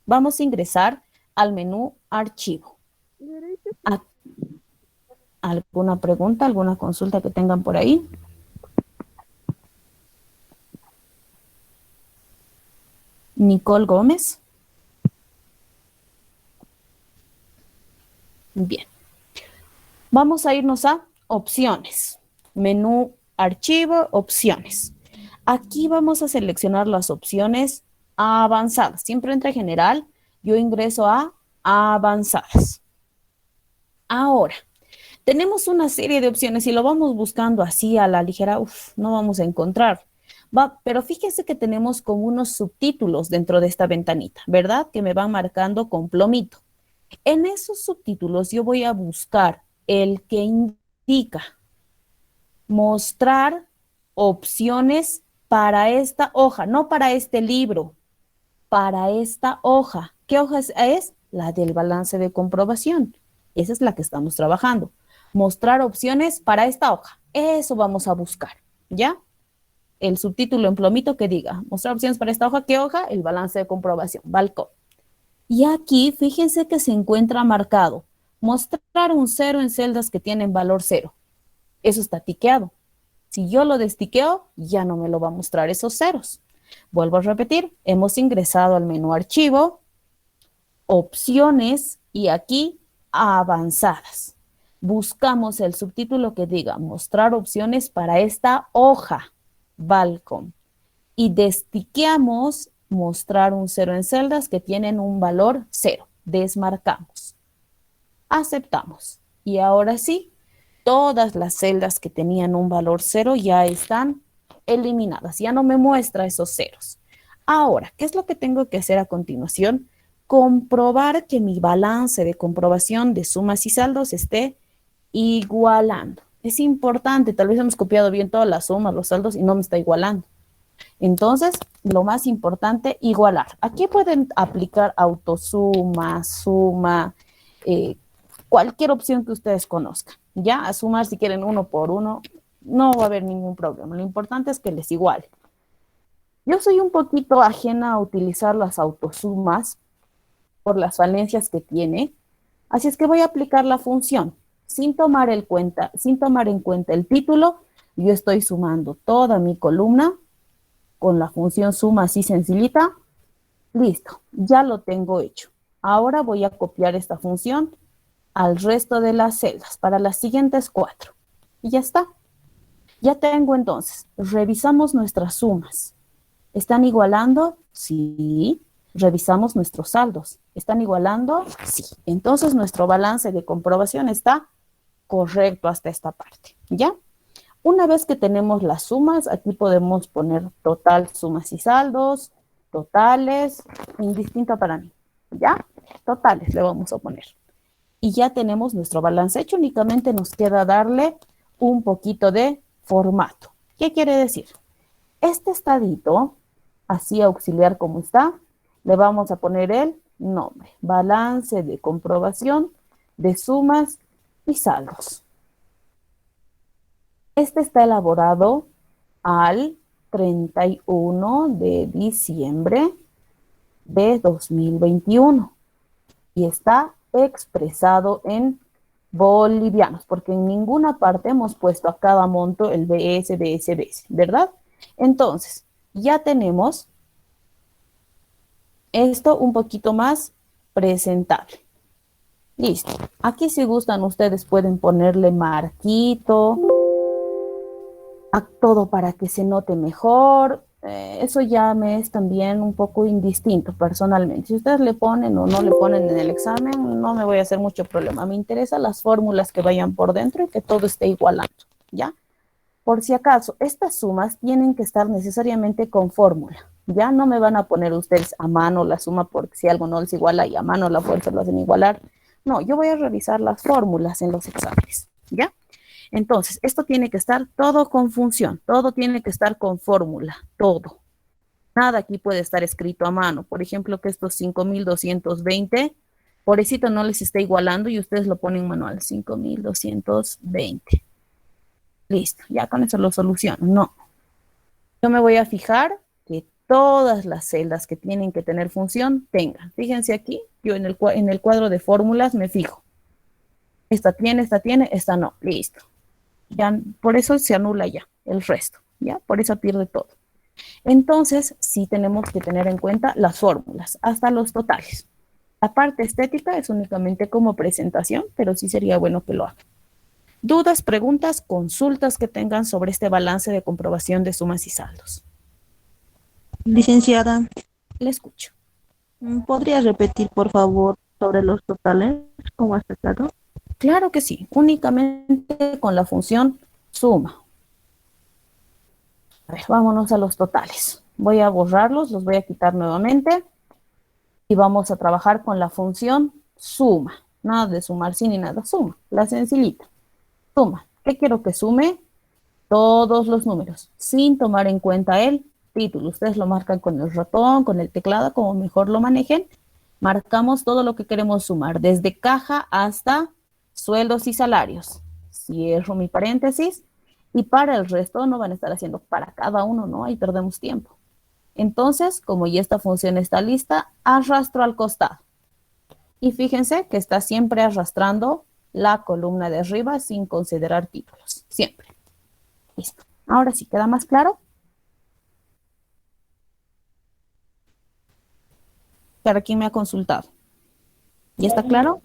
Vamos a ingresar al menú Archivo. ¿Alguna pregunta, alguna consulta que tengan por ahí? Nicole Gómez. Bien. Vamos a irnos a Opciones. Menú Archivo, Opciones. Aquí vamos a seleccionar las opciones avanzadas. Siempre entre General, yo ingreso a Avanzadas. Ahora, tenemos una serie de opciones y lo vamos buscando así a la ligera, no vamos a encontrar. Pero fíjense que tenemos como unos subtítulos dentro de esta ventanita, ¿verdad? Que me van marcando con plomito. En esos subtítulos yo voy a buscar el que indica mostrar opciones para esta hoja, no para este libro, para esta hoja. ¿Qué hoja es? La del balance de comprobación. Esa es la que estamos trabajando. Mostrar opciones para esta hoja. Eso vamos a buscar, ¿ya? El subtítulo en plomito que diga, mostrar opciones para esta hoja. ¿Qué hoja? El balance de comprobación, balcón. Y aquí, fíjense que se encuentra marcado, mostrar un 0 en celdas que tienen valor 0. Eso está tiqueado. Si yo lo destiqueo, ya no me lo va a mostrar esos ceros. Vuelvo a repetir, hemos ingresado al menú Archivo, Opciones y aquí Avanzadas. Buscamos el subtítulo que diga mostrar opciones para esta hoja, balcón. Y destiqueamos mostrar un 0 en celdas que tienen un valor 0. Desmarcamos. Aceptamos. Y ahora sí, todas las celdas que tenían un valor 0 ya están eliminadas. Ya no me muestra esos ceros. Ahora, ¿qué es lo que tengo que hacer a continuación? Comprobar que mi balance de comprobación de sumas y saldos esté igualando. Es importante, tal vez hemos copiado bien todas las sumas, los saldos y no me está igualando. Entonces, lo más importante, igualar. Aquí pueden aplicar autosuma, suma, cualquier opción que ustedes conozcan. Ya, a sumar si quieren 1 por 1, no va a haber ningún problema. Lo importante es que les iguale. Yo soy un poquito ajena a utilizar las autosumas por las falencias que tiene, así es que voy a aplicar la función sin tomar en cuenta el título, Yo estoy sumando toda mi columna con la función suma así sencillita. Listo, ya lo tengo hecho. Ahora voy a copiar esta función al resto de las celdas para las siguientes 4. Y ya está. Ya tengo entonces, revisamos nuestras sumas. ¿Están igualando? Sí. Revisamos nuestros saldos. ¿Están igualando? Sí. Entonces nuestro balance de comprobación está correcto hasta esta parte. ¿Ya? Una vez que tenemos las sumas, aquí podemos poner total, sumas y saldos, totales, indistinto para mí. ¿Ya? Totales le vamos a poner. Y ya tenemos nuestro balance hecho, únicamente nos queda darle un poquito de formato. ¿Qué quiere decir? Este estadito, así auxiliar como está, le vamos a poner el nombre, balance de comprobación de sumas y saldos. Este está elaborado al 31 de diciembre de 2021 y está expresado en bolivianos, porque en ninguna parte hemos puesto a cada monto el BS, ¿verdad? Entonces, ya tenemos esto un poquito más presentable. Listo. Aquí si gustan ustedes pueden ponerle marquito a todo para que se note mejor. Eso ya me es también un poco indistinto personalmente. Si ustedes le ponen o no le ponen en el examen, no me voy a hacer mucho problema. Me interesan las fórmulas que vayan por dentro y que todo esté igualando, ¿ya? Por si acaso, estas sumas tienen que estar necesariamente con fórmula. Ya no me van a poner ustedes a mano la suma porque si algo no les iguala y a mano la fuerza lo hacen igualar. No, yo voy a revisar las fórmulas en los exámenes, ¿ya? Entonces, esto tiene que estar todo con función, todo tiene que estar con fórmula, todo. Nada aquí puede estar escrito a mano. Por ejemplo, que estos 5.220, pobrecito no les está igualando y ustedes lo ponen manual, 5.220. Listo, ya con eso lo soluciono. No. Yo me voy a fijar que todas las celdas que tienen que tener función tengan. Fíjense aquí, yo en el cuadro de fórmulas me fijo. Esta tiene, esta no. Listo. Ya, por eso se anula ya el resto. ¿Ya? Por eso pierde todo. Entonces, sí tenemos que tener en cuenta las fórmulas, hasta los totales. La parte estética es únicamente como presentación, pero sí sería bueno que lo hagan. Dudas, preguntas, consultas que tengan sobre este balance de comprobación de sumas y saldos. Licenciada, Le escucho. ¿podría repetir, por favor, sobre los totales? ¿Cómo has tratado? Claro que sí, únicamente con la función suma. A ver, vámonos a los totales. Voy a borrarlos, los voy a quitar nuevamente. Y vamos a trabajar con la función suma. Nada de sumar sin ni nada, suma, la sencillita. Suma. ¿Qué quiero que sume? Todos los números, sin tomar en cuenta el título. Ustedes lo marcan con el ratón, con el teclado, como mejor lo manejen. Marcamos todo lo que queremos sumar, desde caja hasta sueldos y salarios. Cierro mi paréntesis y para el resto no van a estar haciendo para cada uno, ¿no? Ahí perdemos tiempo. Entonces, como ya esta función está lista, arrastro al costado. Y fíjense que está siempre arrastrando la columna de arriba sin considerar títulos. Siempre. Listo. Ahora sí, ¿queda más claro? Para quien me ha consultado. ¿Ya está claro?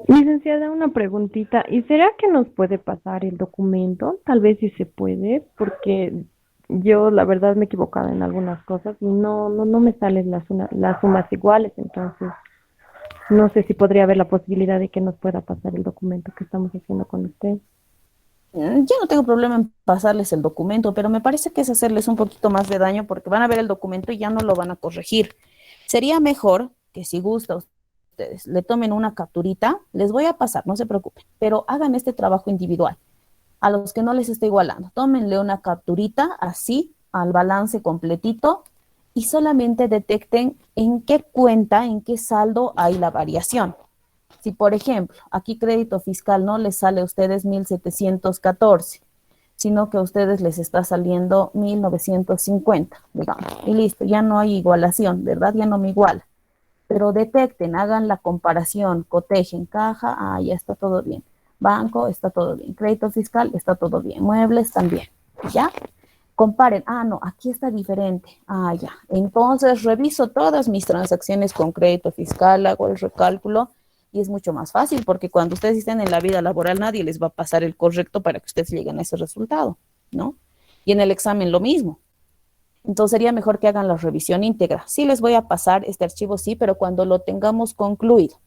Licenciada, una preguntita. ¿Y será que nos puede pasar el documento? Tal vez sí se puede, porque yo la verdad me he equivocado en algunas cosas y no me salen las sumas iguales, entonces no sé si podría haber la posibilidad de que nos pueda pasar el documento que estamos haciendo con usted. Yo no tengo problema en pasarles el documento, pero me parece que es hacerles un poquito más de daño porque van a ver el documento y ya no lo van a corregir. Sería mejor que si gusta ustedes le tomen una capturita, les voy a pasar, no se preocupen, pero hagan este trabajo individual. A los que no les esté igualando, tómenle una capturita así al balance completito y solamente detecten en qué cuenta, en qué saldo hay la variación. Si, por ejemplo, aquí crédito fiscal no les sale a ustedes 1.714, sino que a ustedes les está saliendo 1.950, digamos. Y listo, ya no hay igualación, ¿verdad? Ya no me iguala. Pero detecten, hagan la comparación, cotejen, caja, ya está todo bien. Banco, está todo bien. Crédito fiscal, está todo bien. Muebles, también. ¿Ya? Comparen, no, aquí está diferente. Ya. Entonces reviso todas mis transacciones con crédito fiscal, hago el recálculo y es mucho más fácil porque cuando ustedes estén en la vida laboral nadie les va a pasar el correcto para que ustedes lleguen a ese resultado, ¿no? Y en el examen lo mismo. Entonces sería mejor que hagan la revisión íntegra. Sí les voy a pasar este archivo, sí, pero cuando lo tengamos concluido,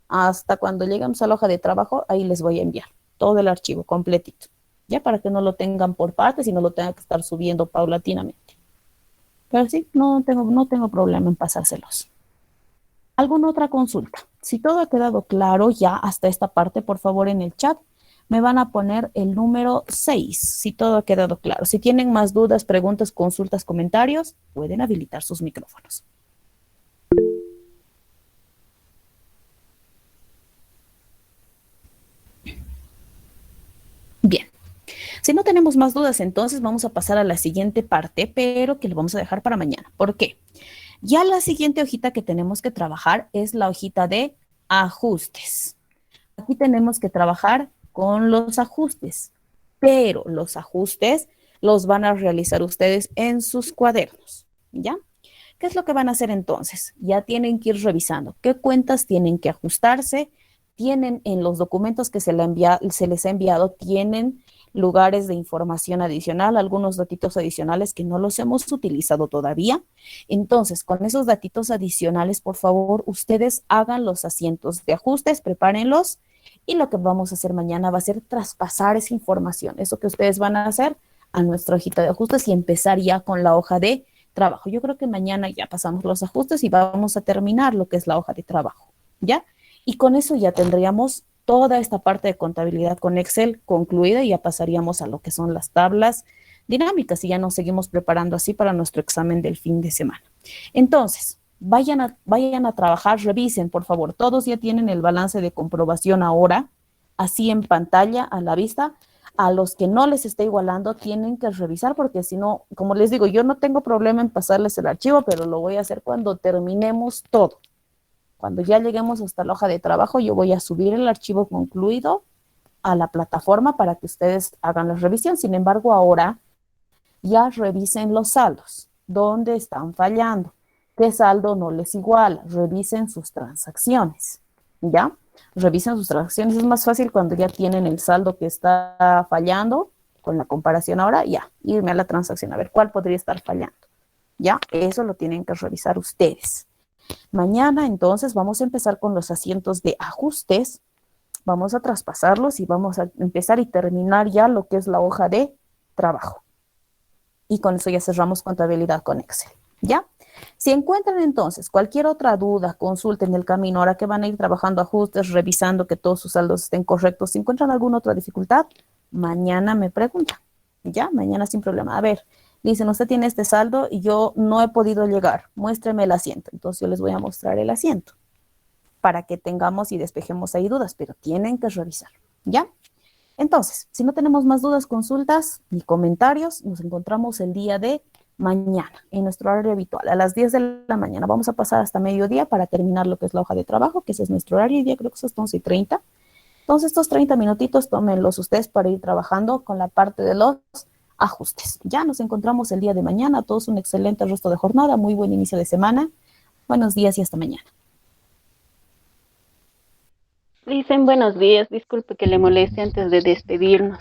hasta cuando lleguemos a la hoja de trabajo, ahí les voy a enviar todo el archivo completito, ya para que no lo tengan por partes y no lo tengan que estar subiendo paulatinamente. Pero sí, no tengo problema en pasárselos. ¿Alguna otra consulta? Si todo ha quedado claro ya hasta esta parte, por favor en el chat me van a poner el número 6, si todo ha quedado claro. Si tienen más dudas, preguntas, consultas, comentarios, pueden habilitar sus micrófonos. Bien, si no tenemos más dudas, entonces vamos a pasar a la siguiente parte, pero que lo vamos a dejar para mañana. ¿Por qué? Ya la siguiente hojita que tenemos que trabajar es la hojita de ajustes. Aquí tenemos que trabajar con los ajustes, pero los ajustes los van a realizar ustedes en sus cuadernos, ¿ya? ¿Qué es lo que van a hacer entonces? Ya tienen que ir revisando qué cuentas tienen que ajustarse, tienen en los documentos que se les ha enviado, tienen lugares de información adicional, algunos datitos adicionales que no los hemos utilizado todavía. Entonces, con esos datitos adicionales, por favor, ustedes hagan los asientos de ajustes, prepárenlos, y lo que vamos a hacer mañana va a ser traspasar esa información, eso que ustedes van a hacer a nuestra hojita de ajustes y empezar ya con la hoja de trabajo. Yo creo que mañana ya pasamos los ajustes y vamos a terminar lo que es la hoja de trabajo, ¿ya? Y con eso ya tendríamos toda esta parte de contabilidad con Excel concluida y ya pasaríamos a lo que son las tablas dinámicas y ya nos seguimos preparando así para nuestro examen del fin de semana. Entonces, vayan a trabajar, revisen, por favor. Todos ya tienen el balance de comprobación ahora, así en pantalla, a la vista. A los que no les esté igualando, tienen que revisar porque si no, como les digo, yo no tengo problema en pasarles el archivo, pero lo voy a hacer cuando terminemos todo. Cuando ya lleguemos hasta la hoja de trabajo, yo voy a subir el archivo concluido a la plataforma para que ustedes hagan la revisión. Sin embargo, ahora ya revisen los saldos, dónde están fallando, qué saldo no les iguala, revisen sus transacciones, ¿ya? Revisen sus transacciones, es más fácil cuando ya tienen el saldo que está fallando, con la comparación ahora, ya, irme a la transacción, a ver cuál podría estar fallando, ¿ya? Eso lo tienen que revisar ustedes. Mañana, entonces, vamos a empezar con los asientos de ajustes, vamos a traspasarlos y vamos a empezar y terminar ya lo que es la hoja de trabajo. Y con eso ya cerramos contabilidad con Excel, ¿ya? Si encuentran entonces cualquier otra duda, consulta en el camino, ahora que van a ir trabajando ajustes, revisando que todos sus saldos estén correctos, si encuentran alguna otra dificultad, mañana me preguntan, ¿ya? Mañana sin problema. A ver, dicen, usted tiene este saldo y yo no he podido llegar, muéstreme el asiento. Entonces yo les voy a mostrar el asiento para que tengamos y despejemos ahí dudas, pero tienen que revisar, ¿ya? Entonces, si no tenemos más dudas, consultas ni comentarios, nos encontramos el día de mañana en nuestro horario habitual, a las 10 de la mañana. Vamos a pasar hasta mediodía para terminar lo que es la hoja de trabajo, que ese es nuestro horario, y día creo que es hasta 11:30. Entonces, estos 30 minutitos tómenlos ustedes para ir trabajando con la parte de los ajustes. Ya nos encontramos el día de mañana. A todos un excelente resto de jornada, muy buen inicio de semana. Buenos días y hasta mañana. Dicen buenos días, disculpe que le moleste antes de despedirnos.